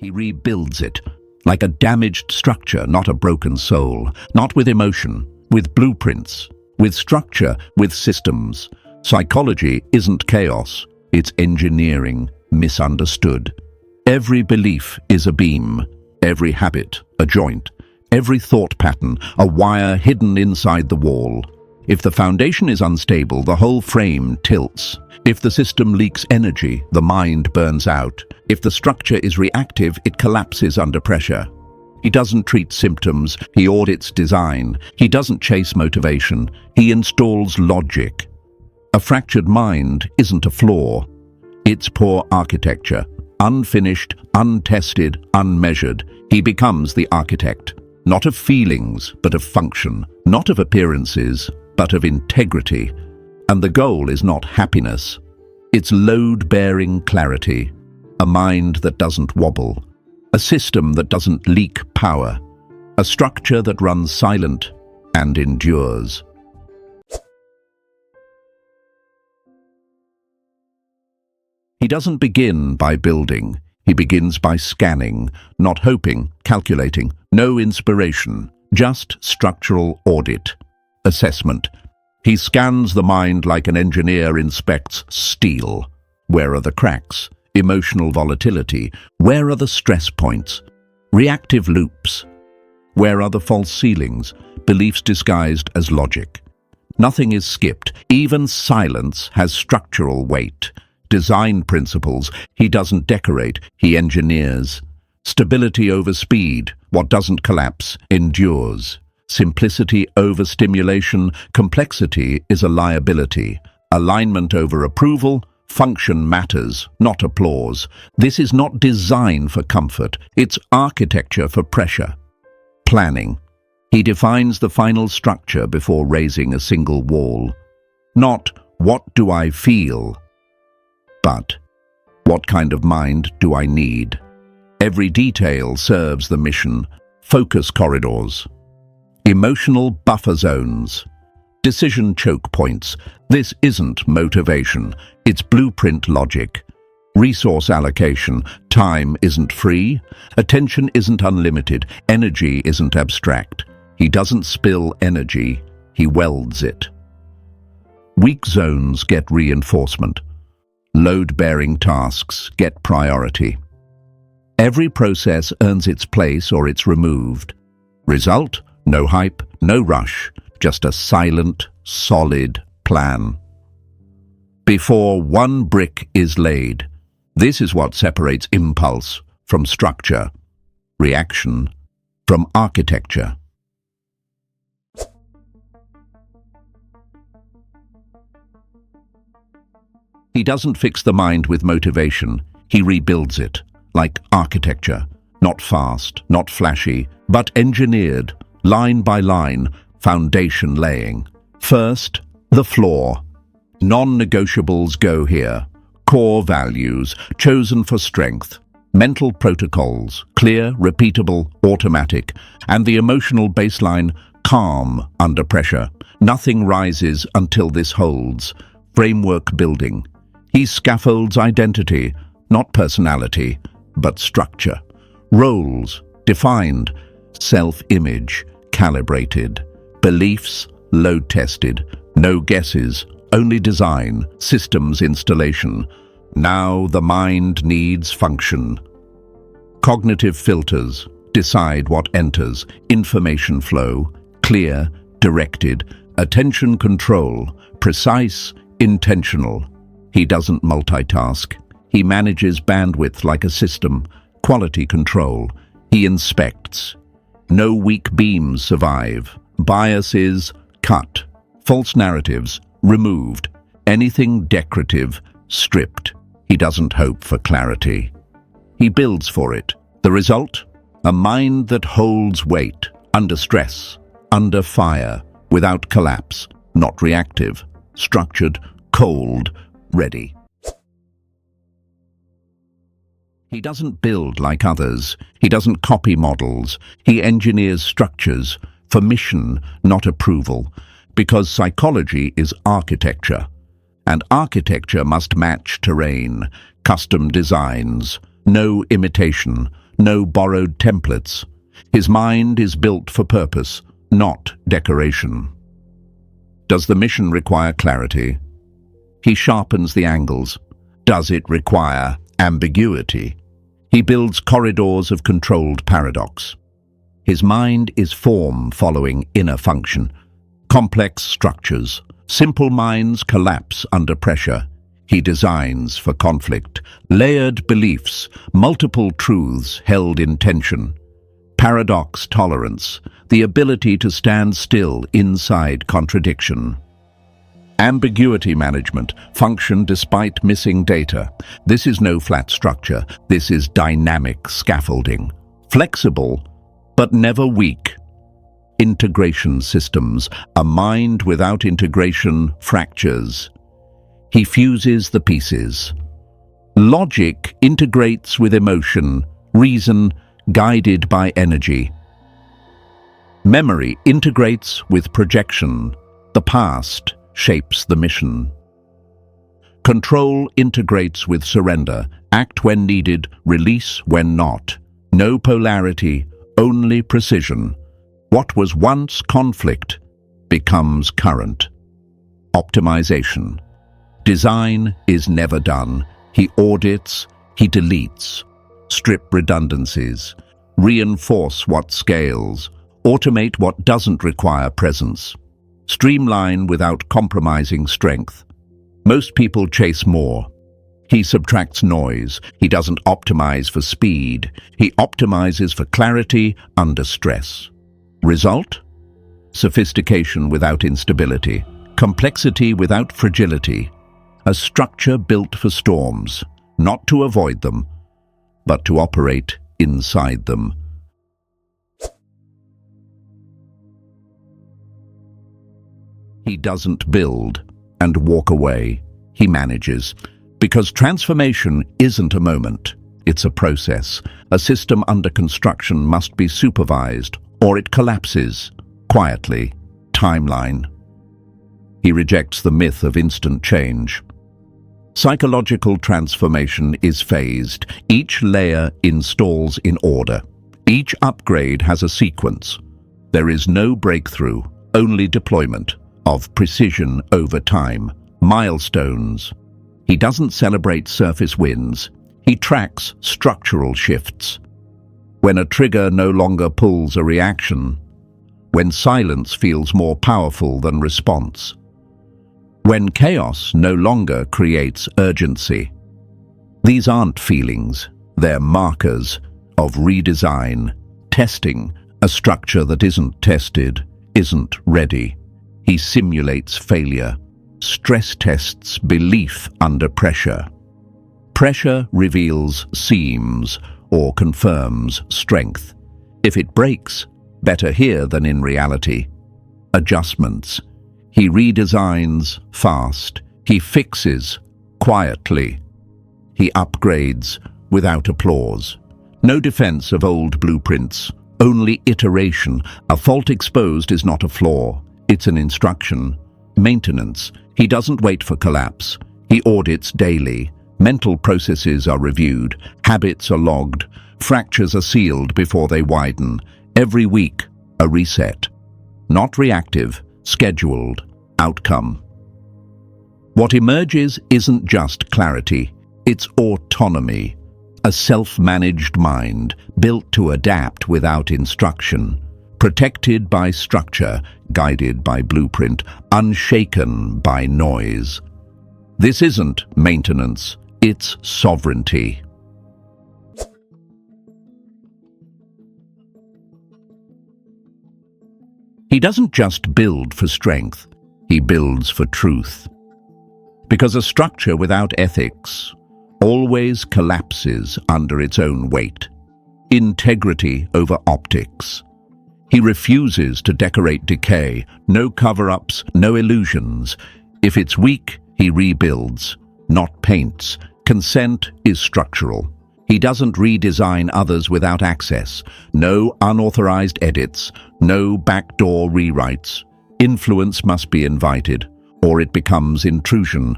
He rebuilds it, like a damaged structure, not a broken soul, not with emotion, with blueprints, with structure, with systems. Psychology isn't chaos, it's engineering, misunderstood. Every belief is a beam, every habit a joint, every thought pattern a wire hidden inside the wall. If the foundation is unstable, the whole frame tilts. If the system leaks energy, the mind burns out. If the structure is reactive, it collapses under pressure. He doesn't treat symptoms, he audits design. He doesn't chase motivation, he installs logic. A fractured mind isn't a flaw. It's poor architecture. Unfinished, untested, unmeasured. He becomes the architect. Not of feelings, but of function. Not of appearances, but of integrity. And the goal is not happiness. It's load-bearing clarity. A mind that doesn't wobble. A system that doesn't leak power. A structure that runs silent and endures. He doesn't begin by building. He begins by scanning, not hoping, calculating, no inspiration, just structural audit, assessment. He scans the mind like an engineer inspects steel. Where are the cracks? Emotional volatility? Where are the stress points? Reactive loops? Where are the false ceilings? Beliefs disguised as logic. Nothing is skipped. Even silence has structural weight. Design principles. He doesn't decorate, he engineers. Stability over speed. What doesn't collapse endures. Simplicity over stimulation. Complexity is a liability. Alignment over approval. Function matters, not applause. This is not design for comfort. It's architecture for pressure. Planning. He defines the final structure before raising a single wall. Not, what do I feel? But, what kind of mind do I need? Every detail serves the mission. Focus corridors. Emotional buffer zones. Decision choke points. This isn't motivation. It's blueprint logic. Resource allocation. Time isn't free. Attention isn't unlimited. Energy isn't abstract. He doesn't spill energy. He welds it. Weak zones get reinforcement. Load-bearing tasks get priority. Every process earns its place or it's removed. Result? No hype, no rush, just a silent, solid plan. Before one brick is laid, this is what separates impulse from structure, reaction from architecture. He doesn't fix the mind with motivation, he rebuilds it, like architecture, not fast, not flashy, but engineered, line by line, foundation laying. First, the floor. Non-negotiables go here. Core values, chosen for strength. Mental protocols, clear, repeatable, automatic. And the emotional baseline, calm under pressure. Nothing rises until this holds. Framework building. He scaffolds identity, not personality, but structure. Roles, defined. Self-image, calibrated. Beliefs, load-tested. No guesses, only design, systems installation. Now the mind needs function. Cognitive filters decide what enters. Information flow, clear, directed. Attention control, precise, intentional. He doesn't multitask. He manages bandwidth like a system. Quality control. He inspects. No weak beams survive. Biases cut. False narratives removed. Anything decorative stripped. He doesn't hope for clarity. He builds for it. The result? A mind that holds weight, under stress, under fire, without collapse, not reactive, structured, cold, ready. He doesn't build like others. He doesn't copy models. He engineers structures for mission, not approval, because psychology is architecture, and architecture must match terrain, custom designs, no imitation, no borrowed templates. His mind is built for purpose, not decoration. Does the mission require clarity? He sharpens the angles. Does it require ambiguity? He builds corridors of controlled paradox. His mind is form following inner function. Complex structures. Simple minds collapse under pressure. He designs for conflict. Layered beliefs, multiple truths held in tension. Paradox tolerance, the ability to stand still inside contradiction. Ambiguity management, function despite missing data. This is no flat structure. This is dynamic scaffolding. Flexible, but never weak. Integration systems. A mind without integration fractures. He fuses the pieces. Logic integrates with emotion, reason guided by energy. Memory integrates with projection. The past shapes the mission. Control integrates with surrender. Act when needed, release when not. No polarity, only precision. What was once conflict becomes current. Optimization. Design is never done. He audits, he deletes. Strip redundancies. Reinforce what scales. Automate what doesn't require presence. Streamline without compromising strength. Most people chase more. He subtracts noise. He doesn't optimize for speed. He optimizes for clarity under stress. Result? Sophistication without instability. Complexity without fragility. A structure built for storms, not to avoid them, but to operate inside them. He doesn't build and walk away. He manages. Because transformation isn't a moment, it's a process. A system under construction must be supervised, or it collapses. Quietly. Timeline. He rejects the myth of instant change. Psychological transformation is phased. Each layer installs in order. Each upgrade has a sequence. There is no breakthrough, only deployment of precision over time. Milestones. He doesn't celebrate surface wins. He tracks structural shifts. When a trigger no longer pulls a reaction. When silence feels more powerful than response. When chaos no longer creates urgency. These aren't feelings, they're markers of redesign, testing. A structure that isn't tested isn't ready. He simulates failure, stress tests belief under pressure. Pressure reveals seams or confirms strength. If it breaks, better here than in reality. Adjustments. He redesigns fast. He fixes quietly. He upgrades without applause. No defense of old blueprints, only iteration. A fault exposed is not a flaw, it's an instruction. Maintenance. He doesn't wait for collapse. He audits daily. Mental processes are reviewed. Habits are logged. Fractures are sealed before they widen. Every week, a reset. Not reactive, scheduled. Outcome. What emerges isn't just clarity, it's autonomy. A self-managed mind, built to adapt without instruction. Protected by structure, guided by blueprint, unshaken by noise. This isn't maintenance, it's sovereignty. He doesn't just build for strength, he builds for truth. Because a structure without ethics always collapses under its own weight. Integrity over optics. He refuses to decorate decay, no cover-ups, no illusions. If it's weak, he rebuilds, not paints. Consent is structural. He doesn't redesign others without access. No unauthorized edits, no backdoor rewrites. Influence must be invited, or it becomes intrusion.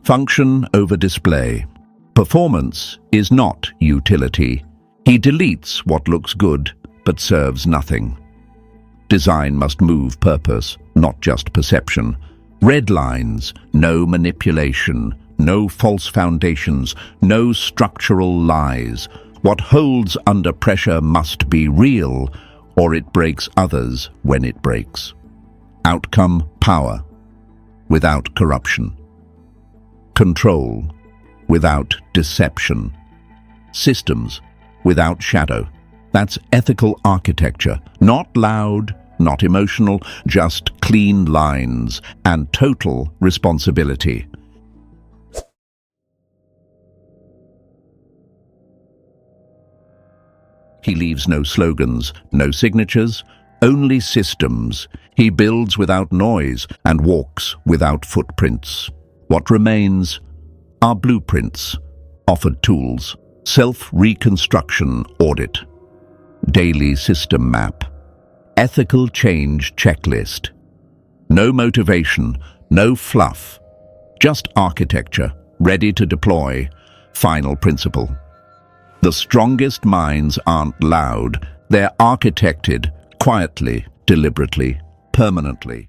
Function over display. Performance is not utility. He deletes what looks good but serves nothing. Design must move purpose, not just perception. Red lines, no manipulation, no false foundations, no structural lies. What holds under pressure must be real, or it breaks others when it breaks. Outcome: power, without corruption. Control, without deception. Systems, without shadow. That's ethical architecture, not loud, not emotional, just clean lines and total responsibility. He leaves no slogans, no signatures, only systems. He builds without noise and walks without footprints. What remains are blueprints, offered tools, self-reconstruction audit, daily system map, ethical change checklist. No motivation, no fluff, just architecture, ready to deploy, final principle. The strongest minds aren't loud, they're architected quietly, deliberately, permanently.